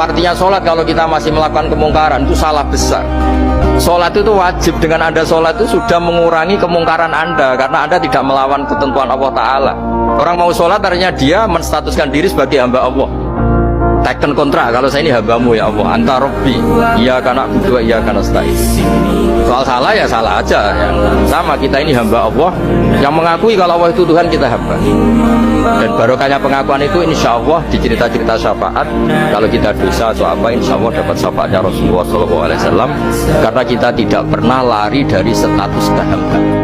artinya sholat kalau kita masih melakukan kemungkaran itu salah besar. Sholat itu wajib, dengan Anda sholat itu sudah mengurangi kemungkaran Anda, karena Anda tidak melawan ketentuan Allah Ta'ala. Orang mau sholat artinya dia menstatuskan diri sebagai hamba Allah, taken kontrak, kalau saya ini hambamu ya Allah, anta robbi, iya karena berdua, iya karena nasta'in. Soal salah ya salah aja, yang sama kita ini hamba Allah yang mengakui kalau Allah itu Tuhan, kita hamba. Dan barokahnya pengakuan itu insya Allah di cerita-cerita syafaat, kalau kita dosa atau apa insya Allah dapat syafaatnya Rasulullah SAW, karena kita tidak pernah lari dari status kehambaan.